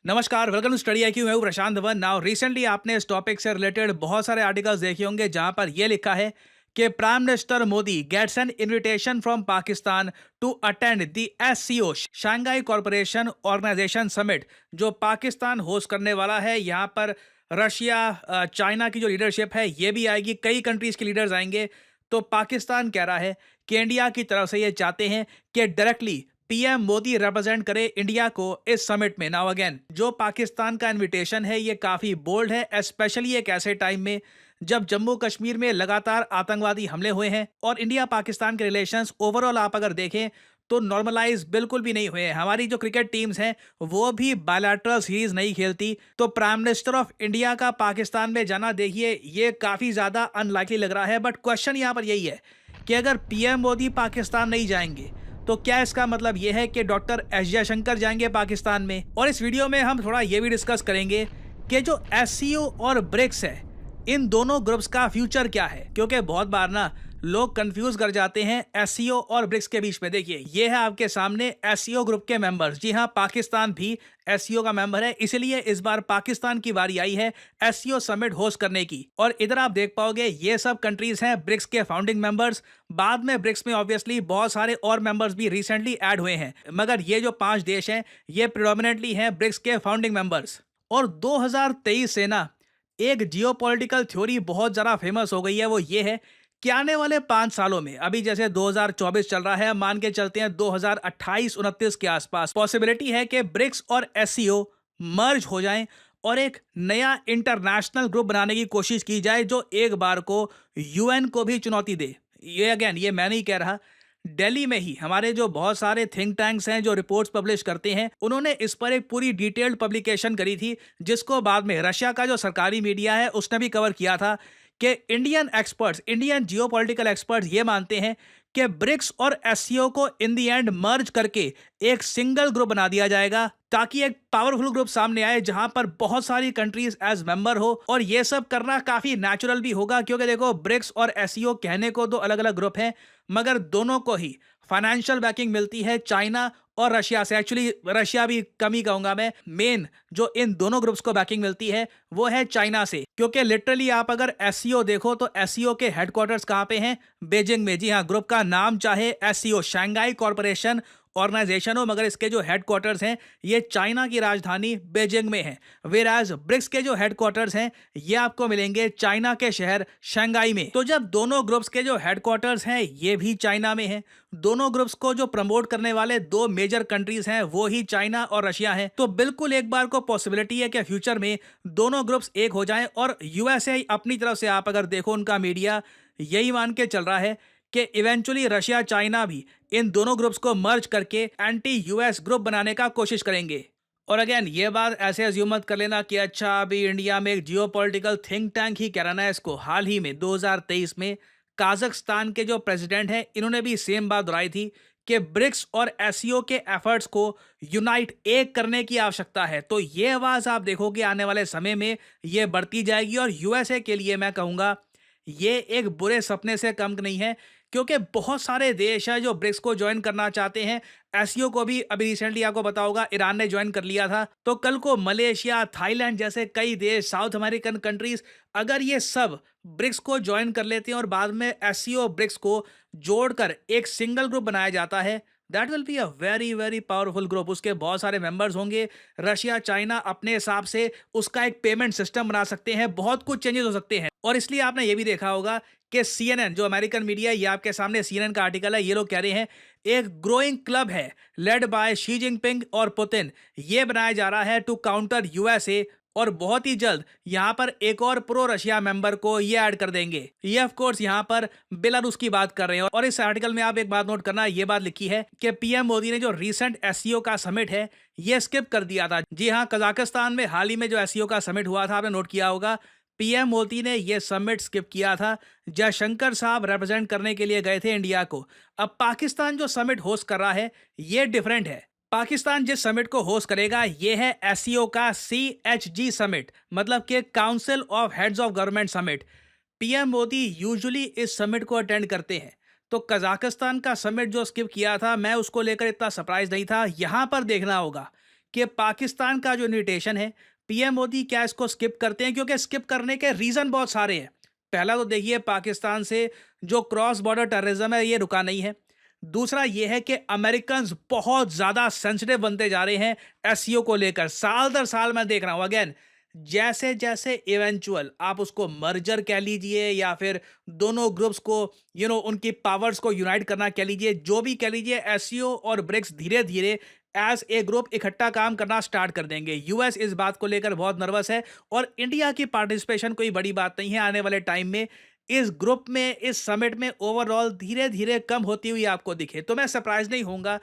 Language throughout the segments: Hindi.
नमस्कार, वेलकम टू स्टडी आईक्यू। मैं हूं प्रशांत धवन। नाउ रिसेंटली आपने इस टॉपिक से रिलेटेड बहुत सारे आर्टिकल्स देखे होंगे जहां पर यह लिखा है कि prime minister Modi gets an invitation from Pakistan to attend the SCO Shanghai corporation organisation summit, जो पाकिस्तान होस्ट करने वाला है। यहां पर रशिया, चाइना की जो लीडरशिप है ये भी आएगी, कई कंट्रीज के लीडर्स आएंगे। तो पाकिस्तान कह रहा है कि इंडिया की तरफ से ये चाहते हैं कि डायरेक्टली पीएम मोदी रिप्रेजेंट करे इंडिया को इस समिट में। नाउ अगेन, जो पाकिस्तान का इनविटेशन है ये काफी बोल्ड है, स्पेशली एक ऐसे टाइम में जब जम्मू कश्मीर में लगातार आतंकवादी हमले हुए हैं और इंडिया पाकिस्तान के रिलेशंस ओवरऑल आप अगर देखें तो नॉर्मलाइज बिल्कुल भी नहीं हुए हैं। हमारी जो क्रिकेट टीम्स हैं वो भी बायलैटरल सीरीज नहीं खेलती। तो प्राइम मिनिस्टर ऑफ इंडिया का पाकिस्तान में जाना, देखिए, ये काफी ज्यादा अनलाइकली लग रहा है। बट क्वेश्चन यहां पर यही है कि अगर पीएम मोदी पाकिस्तान नहीं जाएंगे तो क्या इसका मतलब यह है कि डॉक्टर एस जयशंकर जाएंगे पाकिस्तान में? और इस वीडियो में हम थोड़ा ये भी डिस्कस करेंगे कि जो एससीओ और ब्रिक्स है, इन दोनों ग्रुप्स का फ्यूचर क्या है, क्योंकि बहुत बार ना लोग कंफ्यूज कर जाते हैं एससीओ और ब्रिक्स के बीच में। देखिए, ये है आपके सामने एससीओ ग्रुप के मेंबर्स। जी हाँ, पाकिस्तान भी एससीओ का मेंबर है, इसलिए इस बार पाकिस्तान की बारी आई है एससीओ समिट होस्ट करने की। और इधर आप देख पाओगे ये सब कंट्रीज हैं ब्रिक्स के फाउंडिंग मेंबर्स। बाद में ब्रिक्स में ऑब्वियसली बहुत सारे और मेंबर्स भी रिसेंटली ऐड हुए हैं, मगर ये जो 5 देश हैं ये प्रिडोमिनेटली हैं ब्रिक्स के फाउंडिंग मेंबर्स। और 2023 से ना एक जियोपॉलिटिकल थ्योरी बहुत ज़्यादा फेमस हो गई है। वो ये है कि आने वाले 5 सालों में, अभी जैसे 2024 चल रहा है, मान के चलते हैं 2028-29 के आसपास पॉसिबिलिटी है कि ब्रिक्स और एससीओ मर्ज हो जाएं और एक नया इंटरनेशनल ग्रुप बनाने की कोशिश की जाए जो एक बार को यूएन को भी चुनौती दे। ये अगेन, ये मैं नहीं कह रहा, दिल्ली में ही हमारे जो बहुत सारे थिंक टैंक्स हैं जो रिपोर्ट्स पब्लिश करते हैं, उन्होंने इस पर एक पूरी डिटेल्ड पब्लिकेशन करी थी, जिसको बाद में रशिया का जो सरकारी मीडिया है उसने भी कवर किया था कि Indian experts, Indian geopolitical experts ये मानते हैं कि ब्रिक्स और एससीओ को इन दी एंड मर्ज करके एक सिंगल ग्रुप बना दिया जाएगा, ताकि एक पावरफुल ग्रुप सामने आए जहां पर बहुत सारी कंट्रीज एज मेंबर हो। और ये सब करना काफी नेचुरल भी होगा, क्योंकि देखो, ब्रिक्स और एससीओ कहने को दो अलग अलग ग्रुप हैं, मगर दोनों को ही फाइनेंशियल बैकिंग मिलती है चाइना और रशिया से। एक्चुअली रशिया भी कम ही कहूंगा मैं, मेन जो इन दोनों ग्रुप्स को बैकिंग मिलती है वो है चाइना से। क्योंकि लिटरली आप अगर एससीओ देखो तो एससीओ के हेडक्वार्टर्स कहां पे हैं? बीजिंग में। जी हाँ, ग्रुप का नाम चाहे एससीओ शंघाई कॉरपोरेशन ऑर्गेनाइजेशन हो, मगर इसके जो हेडक्वार्टर्स हैं ये चाइना की राजधानी बीजिंग में है। वेराज ब्रिक्स के जो हेडक्वार्टर्स हैं ये आपको मिलेंगे चाइना के शहर शंघाई में। तो जब दोनों ग्रुप्स के जो हेडक्वार्टर्स हैं ये भी चाइना में हैं, दोनों ग्रुप्स को जो प्रमोट करने वाले 2 मेजर कंट्रीज हैं वो ही चाइना और रशिया हैं, तो बिल्कुल एक बार को पॉसिबिलिटी है कि फ्यूचर में दोनों ग्रुप्स एक हो जाएं। और यूएसए अपनी तरफ से, आप अगर देखो, उनका मीडिया यही मान के चल रहा है कि इवेंचुअली रशिया चाइना भी इन दोनों ग्रुप्स को मर्ज करके एंटी यूएस ग्रुप बनाने का कोशिश करेंगे। और अगेन, ये बात ऐसे अज्यूम मत कर लेना कि अच्छा अभी इंडिया में एक जियोपॉलिटिकल थिंक टैंक ही कहना है इसको। हाल ही में 2023 में काजाख्स्तान के जो प्रेसिडेंट हैं इन्होंने भी सेम बात दोहराई थी कि ब्रिक्स और एससीओ के एफर्ट्स को यूनाइट एक करने की आवश्यकता है। तो ये आवाज आप देखोगे आने वाले समय में ये बढ़ती जाएगी। और यूएसए के लिए मैं कहूंगा ये एक बुरे सपने से कम नहीं है, क्योंकि बहुत सारे देश हैं जो ब्रिक्स को ज्वाइन करना चाहते हैं। एससीओ को भी अभी रिसेंटली आपको पता होगा ईरान ने ज्वाइन कर लिया था। तो कल को मलेशिया, थाईलैंड जैसे कई देश, साउथ अमेरिकन कंट्रीज, अगर ये सब ब्रिक्स को ज्वाइन कर लेते हैं और बाद में एससीओ ब्रिक्स को जोड़कर एक सिंगल ग्रुप बनाया जाता है, that will be a very very powerful group. उसके बहुत सारे मेंबर्स होंगे। रशिया चाइना अपने हिसाब से उसका एक पेमेंट सिस्टम बना सकते हैं, बहुत कुछ चेंजेस हो सकते हैं। और इसलिए आपने ये भी देखा होगा कि सीएनएन, जो अमेरिकन मीडिया है, ये आपके सामने सीएनएन का आर्टिकल है, ये लोग कह रहे हैं एक ग्रोइंग क्लब है लेड बाय शी जिनपिंग और पुतिन, ये बनाया जा रहा है टू काउंटर यूएसए। और बहुत ही जल्द यहां पर एक और प्रो रशिया मेंबर को ये ऐड कर देंगे। ये ऑफ कोर्स यहां पर बेलारूस की बात कर रहे हैं। और इस आर्टिकल में आप एक बात नोट करना, ये बात लिखी है कि पीएम मोदी ने जो रीसेंट एससीओ का समिट है ये स्किप कर दिया था। जी हां, कजाकिस्तान में हाल ही में जो एससीओ का समिट हुआ था, आपने नोट किया होगा, पीएम मोदी ने यह समिट स्किप किया था। जयशंकर साहब रिप्रेजेंट करने के लिए गए थे इंडिया को। अब पाकिस्तान जो समिट होस्ट कर रहा है ये डिफरेंट है। पाकिस्तान जिस समिट को होस्ट करेगा ये है एससीओ का CHG समिट, मतलब कि council of heads of government summit. PM Modi usually इस समिट को अटेंड करते हैं। तो कजाकिस्तान का समिट जो स्किप किया था, मैं उसको लेकर इतना सरप्राइज नहीं था। यहां पर देखना होगा कि पाकिस्तान का जो इन्विटेशन है, पीएम मोदी क्या इसको स्किप करते हैं? क्योंकि स्किप करने के रीज़न बहुत सारे हैं। पहला तो देखिए, पाकिस्तान से जो क्रॉस बॉर्डर टेररिज्म है ये रुका नहीं है। दूसरा ये है कि अमेरिकन्स बहुत ज़्यादा सेंसिटिव बनते जा रहे हैं एससीओ को लेकर। साल दर साल मैं देख रहा हूँ अगेन, जैसे-जैसे इवेंचुअल आप उसको मर्जर कह लीजिए या फिर दोनों ग्रुप्स को उनकी पावर्स को यूनाइट करना कह लीजिए, जो भी कह लीजिए, एससीओ और ब्रिक्स धीरे-धीरे एज़ ए ग्रुप इकट्ठा काम करना स्टार्ट कर देंगे। यूएस इस बात को लेकर बहुत नर्वस है और इंडिया की पार्टिसिपेशन कोई बड़ी बात नहीं है आने वाले टाइम में। इस ग्रुप में, इस समिट में ओवरऑल धीरे-धीरे कम होती हुई आपको दिखे। तो मैं सरप्राइज़ नहीं होऊँगा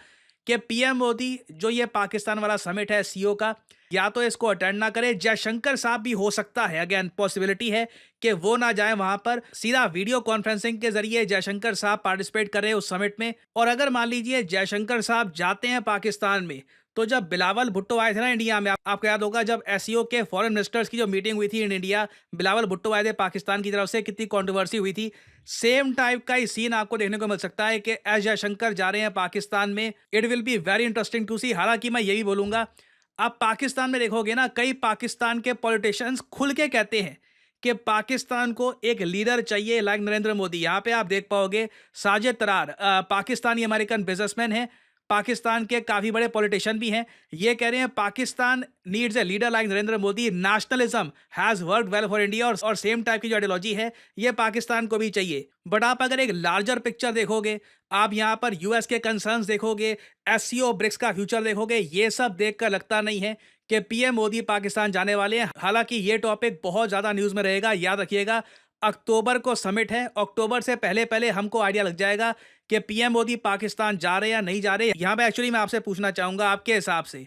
कि पीएम मोदी जो ये पाकिस्तान वाला समिट है सीओ का, या तो इसको अटेंड ना करे। जयशंकर साहब भी हो सकता है, अगेन पॉसिबिलिटी है कि वो ना जाए वहां पर। सीधा वीडियो कॉन्फ्रेंसिंग के जरिए जयशंकर साहब पार्टिसिपेट कर रहे हैं उस समिट में। और अगर मान लीजिए जयशंकर साहब जाते हैं पाकिस्तान में, तो जब बिलावल भुट्टो आए थे ना इंडिया में, आपको याद होगा जब एससीओ के फॉरेन मिनिस्टर्स की जो मीटिंग हुई थी इन इंडिया, बिलावल भुट्टो आए थे पाकिस्तान की तरफ से, कितनी कंट्रोवर्सी हुई थी। सेम टाइप का ही सीन आपको देखने को मिल सकता है कि एस जयशंकर जा रहे हैं पाकिस्तान में। It will be very interesting to see. हालांकि मैं यही बोलूंगा, आप पाकिस्तान में देखोगे ना, कई पाकिस्तान के पॉलिटिशियंस खुल के कहते हैं कि पाकिस्तान को एक लीडर चाहिए लाइक नरेंद्र मोदी। यहाँ पे आप देख पाओगे साजिद तरार पाकिस्तानी अमेरिकन बिजनेसमैन है, पाकिस्तान के काफी बड़े पॉलिटिशियन भी हैं। ये कह रहे हैं Pakistan needs a leader like Narendra Modi. Nationalism has worked well for India, और सेम टाइप की जो आइडियोलॉजी है ये पाकिस्तान को भी चाहिए। बट आप अगर एक लार्जर पिक्चर देखोगे, आप यहाँ पर यूएस के कंसर्न्स देखोगे, एससीओ ब्रिक्स का फ्यूचर देखोगे, ये सब देखकर लगता नहीं है कि पीएम मोदी पाकिस्तान जाने वाले हैं। हालांकि ये टॉपिक बहुत ज्यादा न्यूज में रहेगा, याद रखिएगा। अक्टूबर को समिट है, अक्टूबर से पहले पहले हमको आइडिया लग जाएगा कि पीएम मोदी पाकिस्तान जा रहे हैं या नहीं जा रहे। यहाँ पे एक्चुअली मैं आपसे पूछना चाहूंगा, आपके हिसाब से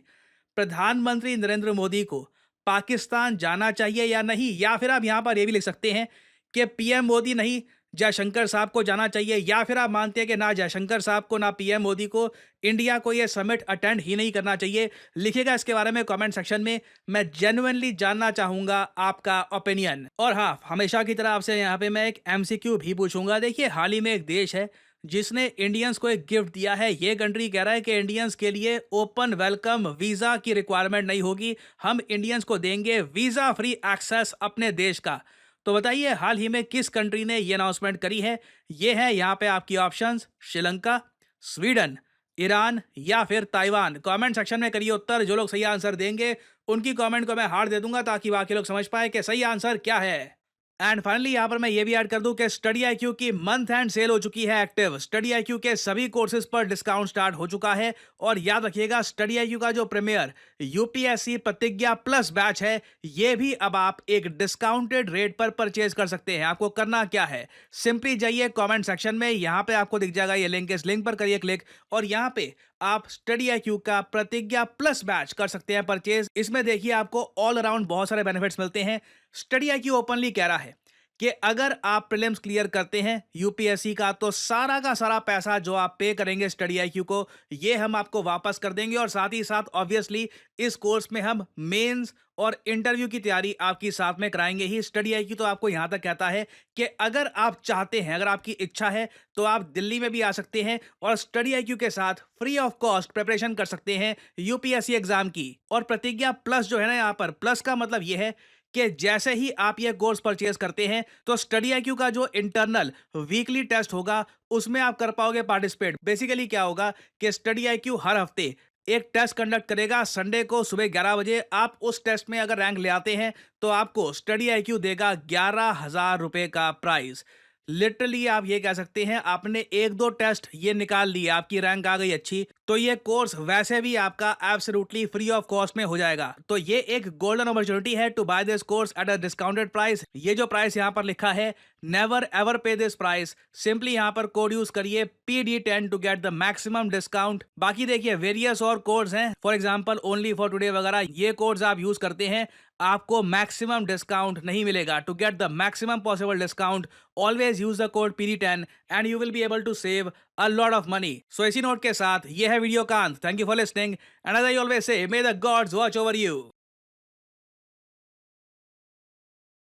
प्रधानमंत्री नरेंद्र मोदी को पाकिस्तान जाना चाहिए या नहीं? या फिर आप यहाँ पर ये भी लिख सकते हैं कि पीएम मोदी नहीं, जयशंकर साहब को जाना चाहिए। या फिर आप मानते हैं कि ना जयशंकर साहब को ना पीएम मोदी को, इंडिया को ये समिट अटेंड ही नहीं करना चाहिए। लिखिएगा इसके बारे में कमेंट सेक्शन में, मैं जेन्युइनली जानना चाहूंगा आपका ओपिनियन। और हाँ, हमेशा की तरह आपसे यहाँ पे मैं एक एमसीक्यू भी पूछूंगा। देखिए, हाल ही में एक देश है जिसने इंडियंस को एक गिफ्ट दिया है। ये कंट्री कह रहा है कि इंडियंस के लिए ओपन वेलकम वीजा की रिक्वायरमेंट नहीं होगी, हम इंडियंस को देंगे वीजा फ्री एक्सेस अपने देश का। तो बताइए, हाल ही में किस कंट्री ने ये अनाउंसमेंट करी है? ये है यहाँ पे आपकी ऑप्शंस, श्रीलंका, स्वीडन, ईरान या फिर ताइवान। कमेंट सेक्शन में करिए उत्तर। जो लोग सही आंसर देंगे उनकी कमेंट को मैं हार्ट दे दूंगा ताकि बाकी लोग समझ पाए कि सही आंसर क्या है। एंड फाइनली यहाँ पर मैं ये भी ऐड कर दूं कि स्टडी आईक्यू की मंथ एंड सेल हो चुकी है एक्टिव। स्टडी आईक्यू के सभी कोर्सेज पर डिस्काउंट स्टार्ट हो चुका है। और याद रखिएगा, स्टडी आईक्यू का जो प्रीमियर यूपीएससी प्रतिज्ञा प्लस बैच है, ये भी अब आप एक डिस्काउंटेड रेट पर परचेज कर सकते हैं। आपको करना क्या है, सिंपली जाइए कमेंट सेक्शन में, यहाँ पे आपको दिख जाएगा ये लिंक, इस लिंक पर करिए क्लिक और यहाँ पे आप स्टडी आईक्यू का प्रतिज्ञा प्लस बैच कर सकते हैं परचेज। इसमें देखिए आपको ऑल अराउंड बहुत सारे बेनिफिट्स मिलते हैं। स्टडी आईक्यू ओपनली कह रहा है कि अगर आप प्रीलिम्स क्लियर करते हैं यूपीएससी का, तो सारा का सारा पैसा जो आप पे करेंगे स्टडी आईक्यू को, ये हम आपको वापस कर देंगे। और साथ ही साथ ऑब्वियसली इस कोर्स में हम मेंस और इंटरव्यू की तैयारी आपकी साथ में कराएंगे ही। स्टडी आईक्यू तो आपको यहां तक कहता है कि अगर आप चाहते हैं, अगर आपकी इच्छा है, तो आप दिल्ली में भी आ सकते हैं और स्टडी आईक्यू के साथ फ्री ऑफ कॉस्ट प्रिपरेशन कर सकते हैं यूपीएससी एग्जाम की। और प्रतिज्ञा प्लस जो है ना, यहाँ पर प्लस का मतलब ये है कि जैसे ही आप ये कोर्स परचेज करते हैं, तो स्टडी आईक्यू का जो इंटरनल वीकली टेस्ट होगा उसमें आप कर पाओगे पार्टिसिपेट। बेसिकली क्या होगा कि स्टडी आईक्यू हर हफ्ते एक टेस्ट कंडक्ट करेगा संडे को सुबह 11 बजे। आप उस टेस्ट में अगर रैंक ले आते हैं तो आपको स्टडी आईक्यू देगा 11,000 रुपए का प्राइज। लिटरली आप ये कह सकते हैं, आपने एक दो टेस्ट ये निकाल लिए, आपकी रैंक आ गई अच्छी, तो ये कोर्स वैसे भी आपका एब्सोल्युटली फ्री ऑफ कॉस्ट में हो जाएगा। तो ये एक गोल्डन अपॉर्चुनिटी है to buy this course at a discounted price. ये जो प्राइस यहाँ पर लिखा है, never ever pay this price, simply यहाँ पर कोड यूज करिए PD10 to get the maximum discount. बाकी देखिए वेरियस और कोड्स हैं, for example only for today वगैरह, ये कोड्स आप यूज करते हैं, आपको मैक्सिमम डिस्काउंट नहीं मिलेगा। To get the maximum possible discount always use the code PD10 and you will be able to save a lot of money. So इसी नोट के साथ ये है वीडियो का अंत। Thank you for listening and as I always say, may the gods watch over you.